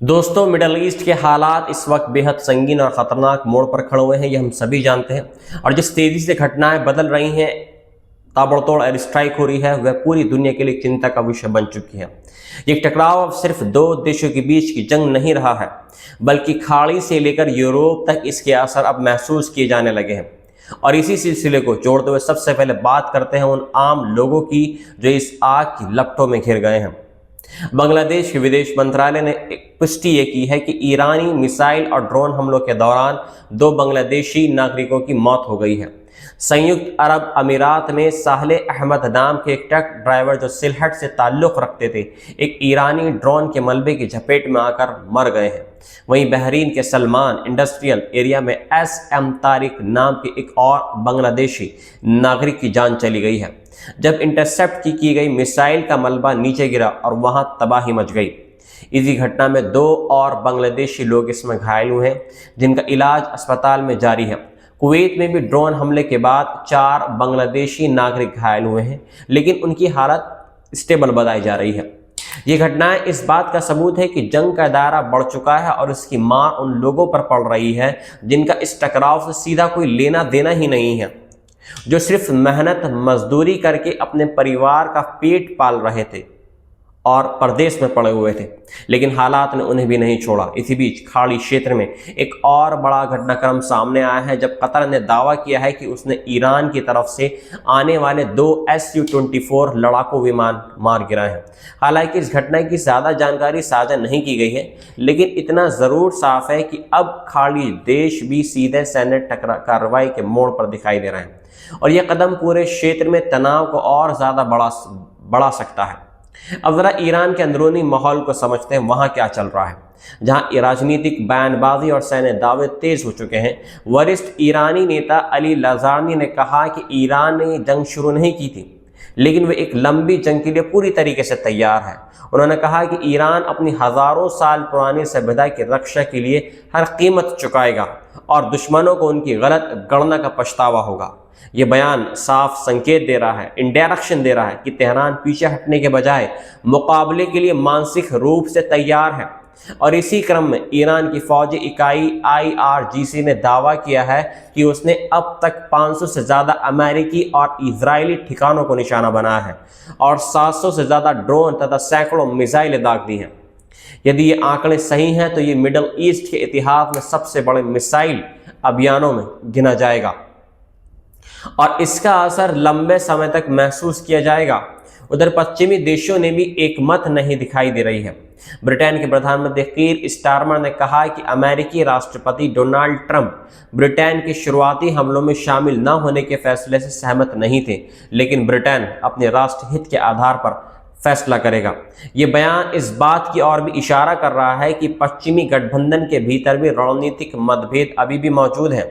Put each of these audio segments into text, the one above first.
दोस्तों, middle east के हालात इस वक्त बेहद संगीन और ख़तरनाक मोड़ पर खड़े हुए हैं, ये हम सभी जानते हैं। और जिस तेज़ी से घटनाएं बदल रही हैं, ताबड़तोड़ एयर स्ट्राइक हो रही है, वह पूरी दुनिया के लिए चिंता का विषय बन चुकी है। ये टकराव अब सिर्फ दो देशों के बीच की जंग नहीं रहा है, बल्कि खाड़ी से लेकर यूरोप तक इसके असर अब महसूस किए जाने लगे हैं। और इसी सिलसिले को जोड़ते हुए सबसे पहले बात करते हैं उन आम लोगों की जो इस आग की लपटों में घिर गए हैं। बांग्लादेश के विदेश मंत्रालय ने पुष्टि ये की है कि ईरानी मिसाइल और ड्रोन हमलों के दौरान 2 बांग्लादेशी नागरिकों की मौत हो गई है। संयुक्त अरब अमीरात में साहले अहमद नाम के एक ट्रक ड्राइवर जो सिलहट से ताल्लुक़ रखते थे, एक ईरानी ड्रोन के मलबे की झपेट में आकर मर गए हैं। वहीं बहरीन के सलमान इंडस्ट्रियल एरिया में एस.एम. तारिक नाम के एक और बांग्लादेशी नागरिक की जान चली गई है जब इंटरसेप्ट की गई मिसाइल का मलबा नीचे गिरा और वहां तबाही मच गई। इसी घटना में 2 और बांग्लादेशी लोग इसमें घायल हुए हैं, जिनका इलाज अस्पताल में जारी है। कुवैत में भी ड्रोन हमले के बाद 4 बांग्लादेशी नागरिक घायल हुए हैं, लेकिन उनकी हालत स्टेबल बताई जा रही है। ये घटनाएं इस बात का सबूत है कि जंग का दायरा बढ़ चुका है और इसकी मार उन लोगों पर पड़ रही है जिनका इस टकराव से सीधा कोई लेना देना ही नहीं है, जो सिर्फ मेहनत मजदूरी करके अपने परिवार का पेट पाल रहे थे और परदेश में पड़े हुए थे, लेकिन हालात ने उन्हें भी नहीं छोड़ा। इसी बीच खाड़ी क्षेत्र में एक और बड़ा घटनाक्रम सामने आया है जब कतर ने दावा किया है कि उसने ईरान की तरफ से आने वाले 2 Su-24 लड़ाकू विमान मार गिराए हैं। हालांकि इस घटना की ज़्यादा जानकारी साझा नहीं की गई है, लेकिन इतना ज़रूर साफ है कि अब खाड़ी देश भी सीधे सैन्य कार्रवाई के मोड़ पर दिखाई दे रहे हैं और यह कदम पूरे क्षेत्र में तनाव को और ज़्यादा बढ़ा सकता है। अब जरा ईरान के अंदरूनी माहौल को समझते हैं, वहां क्या चल रहा है। जहां राजनीतिक बयानबाजी और सैन्य दावे तेज हो चुके हैं, वरिष्ठ ईरानी नेता अली लाजारनी ने कहा कि ईरान ने जंग शुरू नहीं की थी, लेकिन वे एक लंबी जंग के लिए पूरी तरीके से तैयार है। उन्होंने कहा कि ईरान अपनी हजारों साल पुरानी सभ्यता की रक्षा के लिए हर कीमत चुकाएगा और दुश्मनों को उनकी गलत गणना का पछतावा होगा। ये बयान साफ संकेत दे रहा है, इंडायरेक्शन दे रहा है कि तेहरान पीछे हटने के बजाय मुकाबले के लिए मानसिक रूप से तैयार है। और इसी क्रम में ईरान की फौजी इकाई IRGC ने दावा किया है कि उसने अब तक 500 से ज़्यादा अमेरिकी और इजरायली ठिकानों को निशाना बनाया है और 700 से ज़्यादा ड्रोन तथा सैकड़ों मिसाइलें दाग दी हैं। यदि ये आंकड़े सही हैं तो ये मिडल ईस्ट के इतिहास में सबसे बड़े मिसाइल अभियानों में गिना जाएगा और इसका असर लंबे समय तक महसूस किया जाएगा। उधर पश्चिमी देशों ने भी एक मत नहीं दिखाई दे रही है। ब्रिटेन के प्रधानमंत्री कीर स्टारमर ने कहा कि अमेरिकी राष्ट्रपति डोनाल्ड ट्रंप ब्रिटेन के शुरुआती हमलों में शामिल न होने के फैसले से सहमत नहीं थे, लेकिन ब्रिटेन अपने राष्ट्रहित के आधार पर फैसला करेगा। ये बयान इस बात की ओर भी इशारा कर रहा है कि पश्चिमी गठबंधन के भीतर भी रणनीतिक मतभेद अभी भी मौजूद हैं।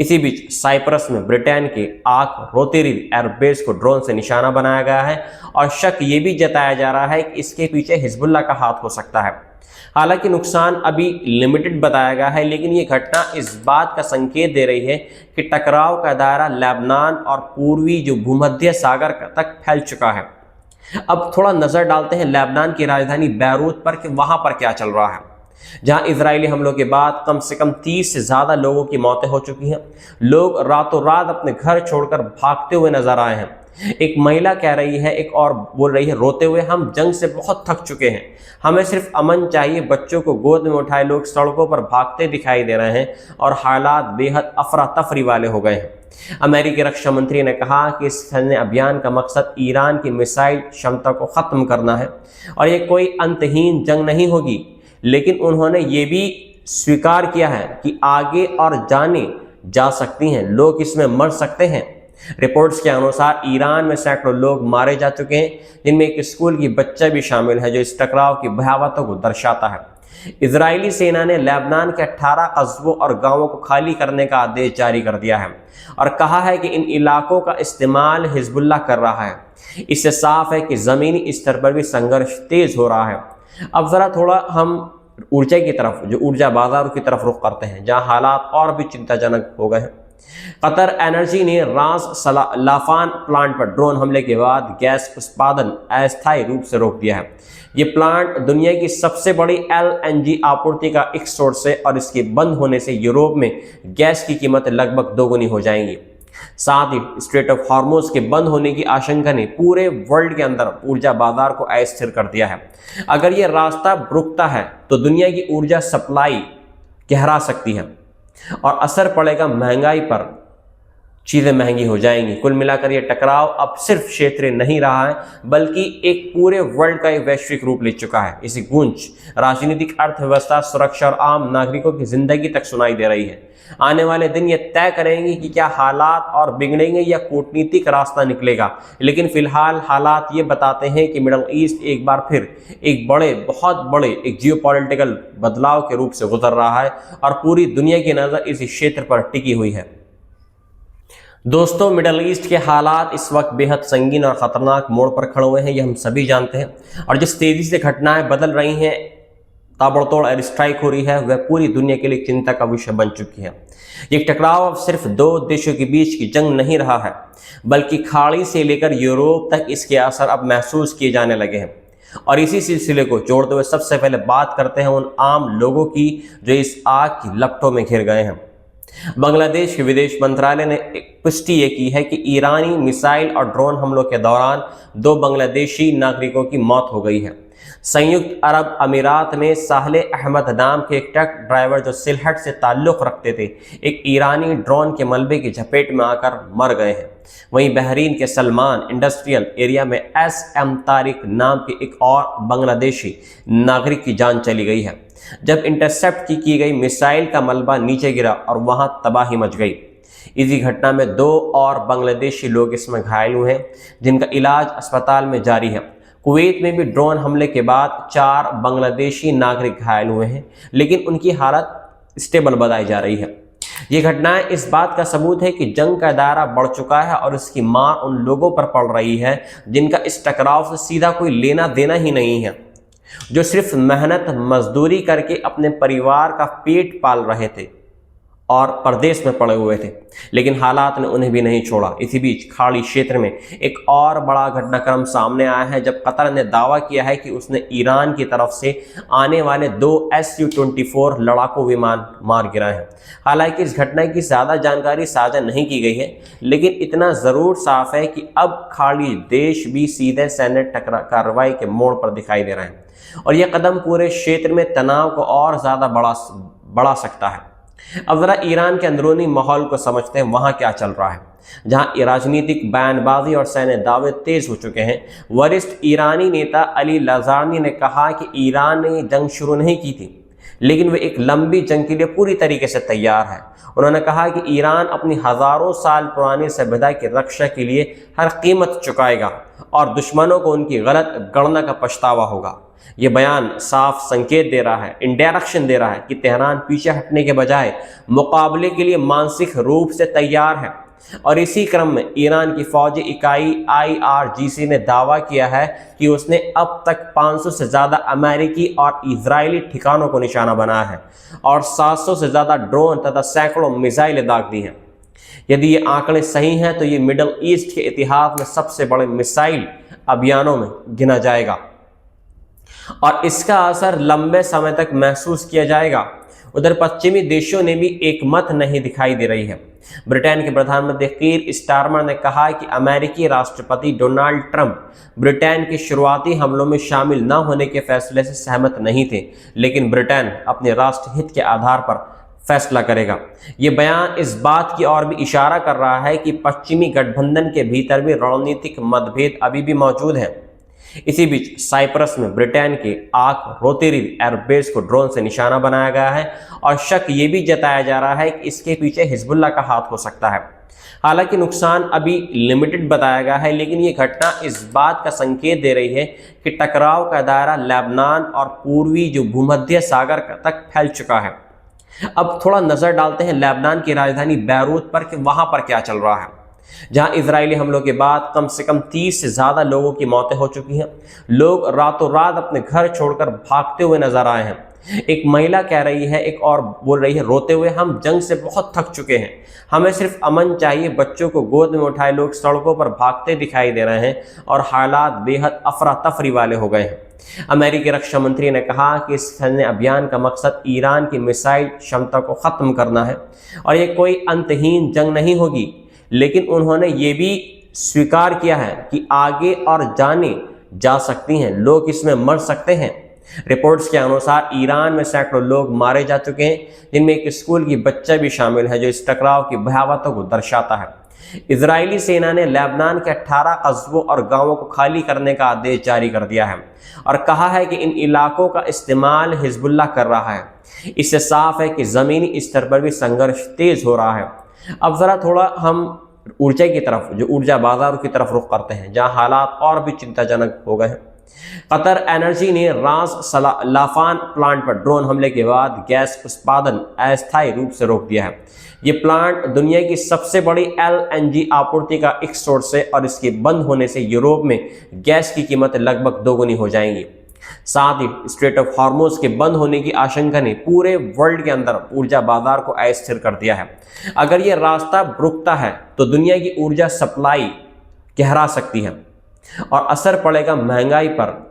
इसी बीच साइप्रस में ब्रिटेन के आक रोतेरिल एयरबेस को ड्रोन से निशाना बनाया गया है और शक ये भी जताया जा रहा है कि इसके पीछे हिजबुल्लाह का हाथ हो सकता है। हालांकि नुकसान अभी लिमिटेड बताया गया है, लेकिन ये घटना इस बात का संकेत दे रही है कि टकराव का दायरा लेबनान और पूर्वी जो भूमध्य सागर तक फैल चुका है। अब थोड़ा नजर डालते हैं लेबनान की राजधानी बैरूत पर कि वहां पर क्या चल रहा है, जहां इजरायली हमलों के बाद कम से कम 30 से ज़्यादा लोगों की मौतें हो चुकी हैं। लोग रातों रात अपने घर छोड़कर भागते हुए नजर आए हैं। एक महिला कह रही है, एक और बोल रही है रोते हुए, हम जंग से बहुत थक चुके हैं, हमें सिर्फ अमन चाहिए। बच्चों को गोद में उठाए लोग सड़कों पर भागते दिखाई दे रहे हैं और हालात बेहद अफरा तफरी वाले हो गए हैं। अमेरिकी रक्षा मंत्री ने कहा कि इस सैन्य अभियान का मकसद ईरान की मिसाइल क्षमता को ख़त्म करना है और ये कोई अंतहीन जंग नहीं होगी, लेकिन उन्होंने ये भी स्वीकार किया है कि आगे और जाने जा सकती हैं, लोग इसमें मर सकते हैं। रिपोर्ट्स के अनुसार ईरान में सैकड़ों लोग मारे जा चुके हैं, जिनमें एक स्कूल की बच्चा भी शामिल है, जो इस टकराव की भयावहता को दर्शाता है। इजरायली सेना ने लेबनान के 18 कस्बों और गांवों को खाली करने का आदेश जारी कर दिया है और कहा है कि इन इलाकों का इस्तेमाल हिजबुल्लाह कर रहा है। इससे साफ है कि ज़मीनी स्तर पर भी संघर्ष तेज हो रहा है। अब ज़रा थोड़ा हम ऊर्जा की तरफ, जो ऊर्जा बाजारों की तरफ रुख करते हैं, जहां हालात और भी चिंताजनक हो गए हैं। कतर एनर्जी ने रास लाफान प्लांट पर ड्रोन हमले के बाद गैस उत्पादन अस्थायी रूप से रोक दिया है। ये प्लांट दुनिया की सबसे बड़ी LNG आपूर्ति का एक सोर्स है और इसके बंद होने से यूरोप में गैस की कीमत लगभग दोगुनी हो जाएंगी। साथ ही स्ट्रेट ऑफ हॉर्मुज के बंद होने की आशंका ने पूरे वर्ल्ड के अंदर ऊर्जा बाजार को अस्थिर कर दिया है। अगर ये रास्ता रुकता है तो दुनिया की ऊर्जा सप्लाई गहरा सकती है और असर पड़ेगा महंगाई पर, चीज़ें महंगी हो जाएंगी। कुल मिलाकर यह टकराव अब सिर्फ क्षेत्रीय नहीं रहा है बल्कि एक पूरे वर्ल्ड का एक वैश्विक रूप ले चुका है। इसी गूंज राजनीतिक, अर्थव्यवस्था, सुरक्षा और आम नागरिकों की जिंदगी तक सुनाई दे रही है। आने वाले दिन ये तय करेंगे कि क्या हालात और बिगड़ेंगे या कूटनीतिक रास्ता निकलेगा। लेकिन फिलहाल हालात ये बताते हैं कि मिडल ईस्ट एक बार फिर एक बहुत बड़े एक जियोपॉलिटिकल बदलाव के रूप से गुजर रहा है और पूरी दुनिया की नज़र इस क्षेत्र पर टिकी हुई है। दोस्तों, मिडल ईस्ट के हालात इस वक्त बेहद संगीन और ख़तरनाक मोड़ पर खड़े हुए हैं, ये हम सभी जानते हैं। और जिस तेज़ी से घटनाएं बदल रही हैं, ताबड़तोड़ एयर स्ट्राइक हो रही है, वह पूरी दुनिया के लिए चिंता का विषय बन चुकी है। ये टकराव अब सिर्फ दो देशों के बीच की जंग नहीं रहा है बल्कि खाड़ी से लेकर यूरोप तक इसके असर अब महसूस किए जाने लगे हैं। और इसी सिलसिले को जोड़ते हुए सबसे पहले बात करते हैं उन आम लोगों की जो इस आग की लपटों में घिर गए हैं। बांग्लादेश के विदेश मंत्रालय ने पुष्टि ये की है कि ईरानी मिसाइल और ड्रोन हमलों के दौरान 2 बांग्लादेशी नागरिकों की मौत हो गई है। संयुक्त अरब अमीरात में साहले अहमद नाम के एक ट्रक ड्राइवर जो सिलहट से ताल्लुक़ रखते थे, एक ईरानी ड्रोन के मलबे की झपेट में आकर मर गए हैं। वहीं बहरीन के सलमान इंडस्ट्रियल एरिया में SM तारिक नाम के एक और बांग्लादेशी नागरिक की जान चली गई है जब इंटरसेप्ट की गई मिसाइल का मलबा नीचे गिरा और वहां तबाही मच गई। इसी घटना में 2 और बांग्लादेशी लोग इसमें घायल हुए हैं जिनका इलाज अस्पताल में जारी है। कुवैत में भी ड्रोन हमले के बाद 4 बांग्लादेशी नागरिक घायल हुए हैं लेकिन उनकी हालत स्टेबल बताई जा रही है। ये घटनाएं इस बात का सबूत है कि जंग का दायरा बढ़ चुका है और इसकी मार उन लोगों पर पड़ रही है जिनका इस टकराव से सीधा कोई लेना देना ही नहीं है, जो सिर्फ मेहनत मजदूरी करके अपने परिवार का पेट पाल रहे थे और परदेश में पड़े हुए थे, लेकिन हालात ने उन्हें भी नहीं छोड़ा। इसी बीच खाड़ी क्षेत्र में एक और बड़ा घटनाक्रम सामने आया है जब कतर ने दावा किया है कि उसने ईरान की तरफ से आने वाले 2 Su-24 लड़ाकू विमान मार गिराए हैं। हालांकि इस घटना की ज़्यादा जानकारी साझा नहीं की गई है, लेकिन इतना ज़रूर साफ है कि अब खाड़ी देश भी सीधे सैन्य कार्रवाई के मोड़ पर दिखाई दे रहे हैं और यह कदम पूरे क्षेत्र में तनाव को और ज़्यादा बढ़ा सकता है। अब जरा ईरान के अंदरूनी माहौल को समझते हैं, वहां क्या चल रहा है। जहां राजनीतिक बयानबाजी और सैन्य दावे तेज हो चुके हैं। वरिष्ठ ईरानी नेता अली लाजारनी ने कहा कि ईरान ने जंग शुरू नहीं की थी लेकिन वे एक लंबी जंग के लिए पूरी तरीके से तैयार है। उन्होंने कहा कि ईरान अपनी हजारों साल पुरानी सभ्यता की रक्षा के लिए हर कीमत चुकाएगा और दुश्मनों को उनकी गलत गणना का पछतावा होगा। ये बयान साफ संकेत दे रहा है, इंडायरेक्शन दे रहा है कि तेहरान पीछे हटने के बजाय मुकाबले के लिए मानसिक रूप से तैयार है। और इसी क्रम में ईरान की फौजी इकाई IRGC ने दावा किया है कि उसने अब तक 500 से ज़्यादा अमेरिकी और इजरायली ठिकानों को निशाना बनाया है और 700 से ज़्यादा ड्रोन तथा सैकड़ों मिसाइलें दाग दी हैं। यदि ये आंकड़े सही हैं तो ये मिडल ईस्ट के इतिहास में सबसे बड़े मिसाइल अभियानों में गिना जाएगा और इसका असर लंबे समय तक महसूस किया जाएगा। उधर पश्चिमी देशों ने भी एक मत नहीं दिखाई दे रही है। ब्रिटेन के प्रधानमंत्री कीर स्टारमर ने कहा कि अमेरिकी राष्ट्रपति डोनाल्ड ट्रंप ब्रिटेन के शुरुआती हमलों में शामिल न होने के फैसले से सहमत नहीं थे, लेकिन ब्रिटेन अपने राष्ट्रहित के आधार पर फैसला करेगा। ये बयान इस बात की ओर भी इशारा कर रहा है कि पश्चिमी गठबंधन के भीतर भी रणनीतिक मतभेद अभी भी मौजूद हैं। इसी बीच साइप्रस में ब्रिटेन के आक रोतेरिल एयरबेस को ड्रोन से निशाना बनाया गया है और शक ये भी जताया जा रहा है कि इसके पीछे हिजबुल्लाह का हाथ हो सकता है। हालांकि नुकसान अभी लिमिटेड बताया गया है, लेकिन ये घटना इस बात का संकेत दे रही है कि टकराव का दायरा लेबनान और पूर्वी जो भूमध्य सागर तक फैल चुका है। अब थोड़ा नजर डालते हैं लेबनान की राजधानी बैरूत पर कि वहां पर क्या चल रहा है, जहां इजरायली हमलों के बाद कम से कम 30 से ज़्यादा लोगों की मौतें हो चुकी हैं। लोग रातों रात अपने घर छोड़कर भागते हुए नजर आए हैं। एक महिला कह रही है, एक और बोल रही है रोते हुए, हम जंग से बहुत थक चुके हैं, हमें सिर्फ अमन चाहिए। बच्चों को गोद में उठाए लोग सड़कों पर भागते दिखाई दे रहे हैं और हालात बेहद अफरा तफरी वाले हो गए हैं। अमेरिकी रक्षा मंत्री ने कहा कि इस सैन्य अभियान का मकसद ईरान की मिसाइल क्षमता को खत्म करना है और ये कोई अंतहीन जंग नहीं होगी। लेकिन उन्होंने ये भी स्वीकार किया है कि आगे और जाने जा सकती हैं, लोग इसमें मर सकते हैं। रिपोर्ट्स के अनुसार ईरान में सैकड़ों लोग मारे जा चुके हैं, जिनमें एक स्कूल की बच्चा भी शामिल है, जो इस टकराव की भयावहता को दर्शाता है। इजरायली सेना ने लेबनान के 18 कस्बों और गांवों को खाली करने का आदेश जारी कर दिया है और कहा है कि इन इलाकों का इस्तेमाल हिजबुल्लाह कर रहा है। इससे साफ है कि ज़मीनी स्तर पर भी संघर्ष तेज हो रहा है। अब ज़रा थोड़ा हम ऊर्जा की तरफ, जो ऊर्जा बाजारों की तरफ रुख करते हैं, जहां हालात और भी चिंताजनक हो गए हैं। कतर एनर्जी ने रास लाफान प्लांट पर ड्रोन हमले के बाद गैस उत्पादन अस्थायी रूप से रोक दिया है। ये प्लांट दुनिया की सबसे बड़ी LNG आपूर्ति का एक सोर्स है और इसके बंद होने से यूरोप में गैस की कीमतें लगभग दोगुनी हो जाएंगी। साथ ही स्ट्रेट ऑफ हॉर्मुज़ के बंद होने की आशंका ने पूरे वर्ल्ड के अंदर ऊर्जा बाजार को अस्थिर कर दिया है। अगर ये रास्ता रुकता है तो दुनिया की ऊर्जा सप्लाई गहरा सकती है और असर पड़ेगा महंगाई पर,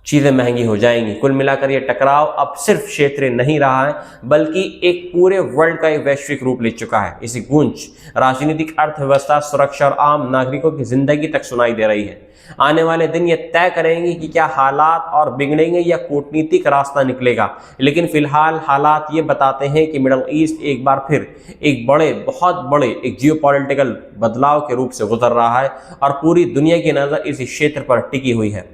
चीज़ें महंगी हो जाएंगी। कुल मिलाकर ये टकराव अब सिर्फ क्षेत्रीय नहीं रहा है, बल्कि एक पूरे वर्ल्ड का एक वैश्विक रूप ले चुका है। इसी गूंज राजनीतिक, अर्थव्यवस्था, सुरक्षा और आम नागरिकों की जिंदगी तक सुनाई दे रही है। आने वाले दिन ये तय करेंगे कि क्या हालात और बिगड़ेंगे या कूटनीतिक रास्ता निकलेगा। लेकिन फिलहाल हालात ये बताते हैं कि मिडल ईस्ट एक बार फिर एक बहुत बड़े एक जियोपॉलिटिकल बदलाव के रूप से गुजर रहा है और पूरी दुनिया की नज़र इस क्षेत्र पर टिकी हुई है।